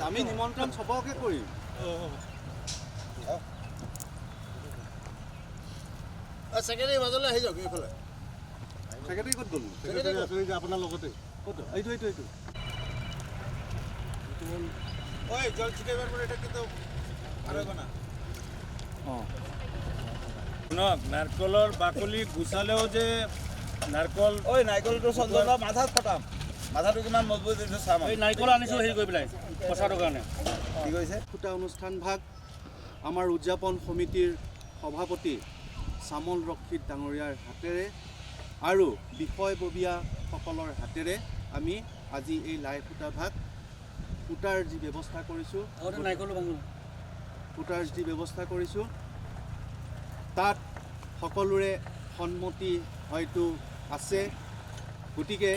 আমি নিমন্ত্ৰণ চবকে কৰিম। সেক্ৰেটাৰী মাজলৈ আহি যাওক এইফালে। সেক্ৰেটাৰী ক'ত গ'ল? আপোনাৰ লগতে ক'ত? এইটো ওই জল ছিটাইবাৰ পৰে এটা কিন্তু আৰবে না। শুনক, নাৰকলৰ বাকলি গুচালেও যে নাৰকল ওই নাইকলটো চন্দনৰ মাথাত ফটাম। মাথাটো কিমান মজবুত এইটো চাম। এই নাৰকল আনিছোঁ হেৰি কৰি পেলাই পচাৰৰ কাৰণে। কি কৈছে? ফুটা অনুষ্ঠান ভাগ আমাৰ উদযাপন সমিতিৰ সভাপতি চামল ৰক্ষিত ডাঙৰীয়াৰ হাতেৰে আৰু বিষয়ববীয়াসকলৰ হাতেৰে আমি আজি এই লাই ফুটা ভাগ ফুটাৰ যি ব্যৱস্থা কৰিছোঁ তাত সকলোৰে সন্মতি হয়তো আছে। গতিকে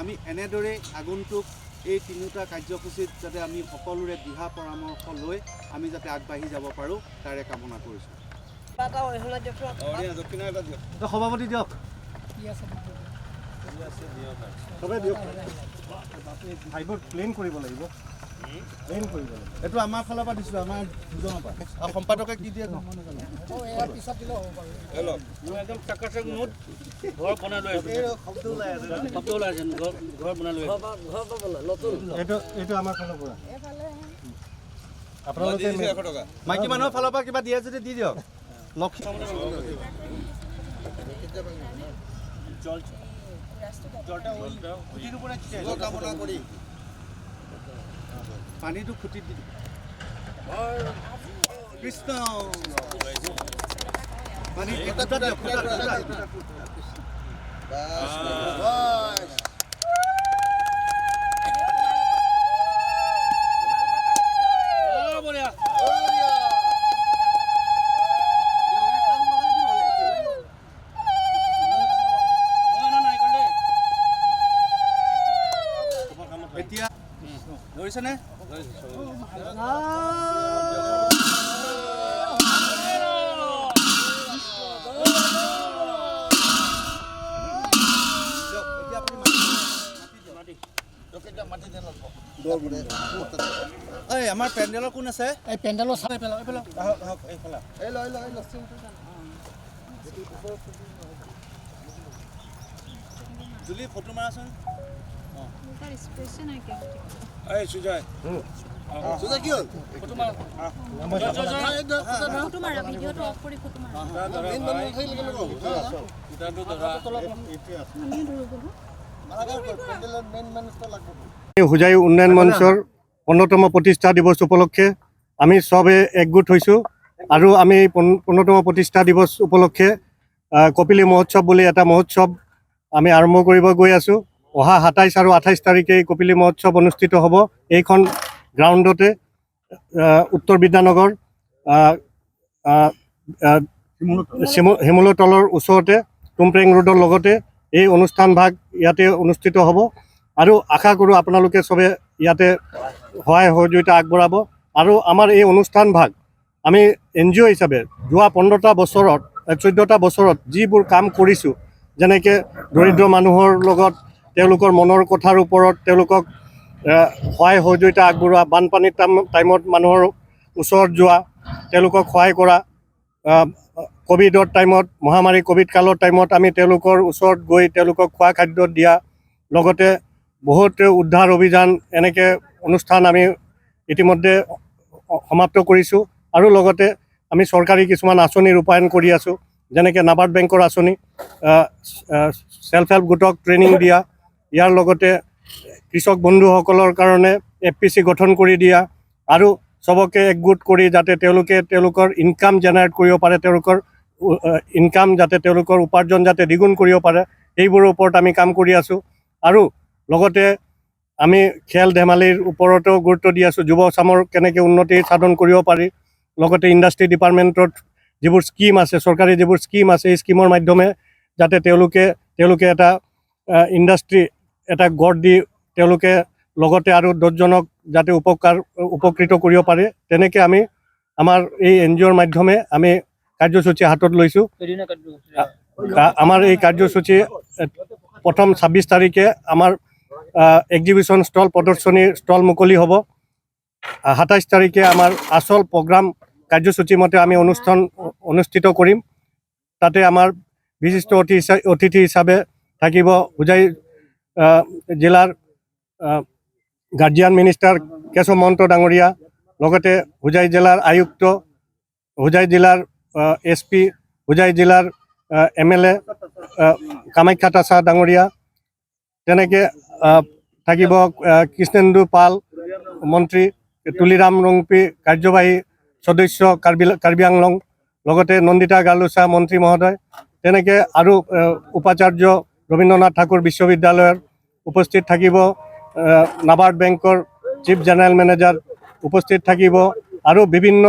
আমি এনেদৰে আগন্তুক এই তিনিটা কাৰ্যসূচীত যাতে আমি সকলোৰে দিহা পৰামৰ্শ লৈ আমি যাতে আগবাঢ়ি যাব পাৰোঁ তাৰে কামনা কৰিছোঁ। সভাপতি দিয়ক। প্লেন কৰিব লাগিব। এইটো আমাৰ ফালৰ পৰা দিছোঁ, আমাৰ দুজনৰ পৰা। আৰু সম্পাদকে কি দিয়ে একদম চাকাচাক নোট ঘৰ বনাই লৈ শব্দ ওলাই আছে ঘৰ বনাই লৈ এইটো আমাৰ ফালৰ পৰা। আপোনালোকে মাইকী মানুহৰ ফালৰ পৰা কিবা দিয়ে যদি দি দিয়ক। পানীটো খুটি দি কৃষ্ণ পানী এতিয়া ধৰিছেনে? আমাৰ পেণ্ডেলৰ কোন আছে? এই পেণ্ডেলৰ চাই পেলাও জুলি ফটো মাৰাচোন। এই সুজয় সুজয় কি হ'ল? ফটো মাৰ ফটো মাৰা ভিডিঅ'টো অফ কৰি ফটো মাৰা মেইন মানুহ থাকিলে কেনেকুৱা হ'ব? দুটাটো ধৰা হোজাই উন্নয়ন মঞ্চৰ 15তম প্ৰতিষ্ঠা দিৱস উপলক্ষে আমি চবে একগোট হৈছোঁ আৰু আমি 15তম প্ৰতিষ্ঠা দিৱস উপলক্ষে কপিলী মহোৎসৱ বুলি এটা মহোৎসৱ আমি আৰম্ভ কৰিব গৈ আছোঁ। অহা 27 আৰু 28 তাৰিখে কপিলী মহোৎসৱ অনুষ্ঠিত হ'ব এইখন গ্ৰাউণ্ডতে উত্তৰ বিদ্যানগৰ শিমলুতলৰ ওচৰতে টুমপ্ৰেং ৰোডৰ লগতে এই অনুষ্ঠান ভাগ ইয়াতে অনুষ্ঠিত হ'ব আৰু আশা কৰোঁ আপোনালোকে চবে ইয়াতে সহায় সহযোগিতা আগবঢ়াব। আৰু আমাৰ এই অনুষ্ঠান ভাগ আমি NGO হিচাপে যোৱা 14টা বছৰত যিবোৰ কাম কৰিছোঁ, যেনেকৈ দৰিদ্ৰ মানুহৰ লগত তেওঁলোকৰ মনৰ কথাৰ ওপৰত তেওঁলোকক সহায় সহযোগিতা আগবঢ়োৱা, বানপানীৰ টাইমত মানুহৰ ওচৰত যোৱা, তেওঁলোকক সহায় কৰা, কোভিডৰ টাইমত মহামাৰী কোভিড কালৰ টাইমত আমি তেওঁলোকৰ ওচৰত গৈ তেওঁলোকক খোৱা খাদ্য দিয়া, লগতে বহুত উদ্ধাৰ অভিযান এনেকৈ অনুষ্ঠান আমি ইতিমধ্যে সমাপ্ত কৰিছোঁ। আৰু লগতে আমি চৰকাৰী কিছুমান আঁচনি ৰূপায়ণ কৰি আছোঁ, যেনেকৈ নাবাৰ্ড বেংকৰ আঁচনি, সেল্ফ হেল্প গোটক ট্ৰেইনিং দিয়া, ইয়াৰ লগতে কৃষক বন্ধুসকলৰ কাৰণে FPC গঠন কৰি দিয়া আৰু চবকে একগোট কৰি যাতে তেওঁলোকে তেওঁলোকৰ ইনকাম জেনেৰেট কৰিব পাৰে, তেওঁলোকৰ ইনকাম যাতে তেওঁলোকৰ উপাৰ্জন যাতে দ্বিগুণ কৰিব পাৰে, এইবোৰৰ ওপৰত আমি কাম কৰি আছোঁ। আৰু লগতে আমি খেল ধেমালিৰ ওপৰতো গুৰুত্ব দি আছোঁ, যুৱ চামৰ কেনেকৈ উন্নতি সাধন কৰিব পাৰি, লগতে ইণ্ডাষ্ট্ৰি ডিপাৰ্টমেণ্টত যিবোৰ স্কিম আছে, চৰকাৰী যিবোৰ স্কিম আছে, এই স্কিমৰ মাধ্যমে যাতে তেওঁলোকে এটা ইণ্ডাষ্ট্ৰী এটা গঢ় দি তেওঁলোকে লগতে আৰু 10জনক যাতে উপকৃত কৰিব পাৰে তেনেকৈ আমি আমাৰ এই NGOৰ মাধ্যমে আমি কাৰ্যসূচী হাতত লৈছোঁ। আমাৰ এই কাৰ্যসূচী প্ৰথম 26 তাৰিখে আমাৰ এক্সিবিশ্যন ষ্টল প্ৰদৰ্শনী ষ্টল মুকলি হ'ব। 27 তাৰিখে আমাৰ আচল প্ৰগ্ৰাম কাৰ্যসূচী মতে আমি অনুষ্ঠিত কৰিম। তাতে আমাৰ বিশিষ্ট অতিথি হিচাপে থাকিব হোজাই জিলাৰ গাৰ্জিয়ান মিনিষ্টাৰ কেশৱ মহন্ত ডাঙৰীয়া, লগতে হোজাই জিলাৰ আয়ুক্ত, হোজাই জিলাৰ SP, হোজাই জিলাৰ MLA কামাখ্যা তাছা ডাঙৰীয়া, তেনেকৈ থাকিব কৃষ্ণেন্দু পাল মন্ত্ৰী, তুলিৰাম ৰংপি কাৰ্যবাহী সদস্য কাৰ্বি আংলং, লগতে নন্দিতা গালুচা মন্ত্ৰী মহোদয়, তেনেকৈ আৰু উপাচাৰ্য ৰবীন্দ্ৰনাথ ঠাকুৰ বিশ্ববিদ্যালয়ৰ উপস্থিত থাকিব, নাবাৰ্ড বেংকৰ চিফ জেনেৰেল মেনেজাৰ উপস্থিত থাকিব আৰু বিভিন্ন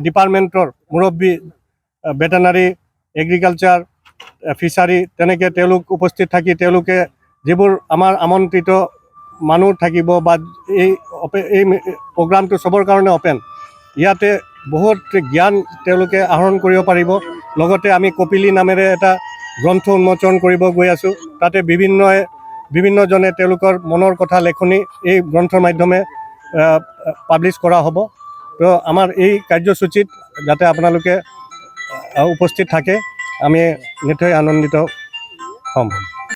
ডিপাৰ্টমেণ্টৰ মুৰব্বী, ভেটেনাৰী, এগ্ৰিকালচাৰ, ফিচাৰী, তেনেকৈ তেওঁলোক উপস্থিত থাকি তেওঁলোকে যিবোৰ আমাৰ আমন্ত্ৰিত মানুহ থাকিব বা এই প্ৰগ্ৰামটো চবৰ কাৰণে অ'পেন। ইয়াতে বহুত জ্ঞান তেওঁলোকে আহৰণ কৰিব পাৰিব। লগতে আমি কপিলী নামেৰে এটা গ্ৰন্থ উন্মোচন কৰিব গৈ আছোঁ। তাতে বিভিন্নজনে তেওঁলোকৰ মনৰ কথা লেখনি এই গ্ৰন্থৰ মাধ্যমে পাব্লিছ কৰা হ'ব। তো আমাৰ এই কাৰ্যসূচীত যাতে আপোনালোকে উপস্থিত থাকে আমি নিশ্চয় আনন্দিত হ'ম।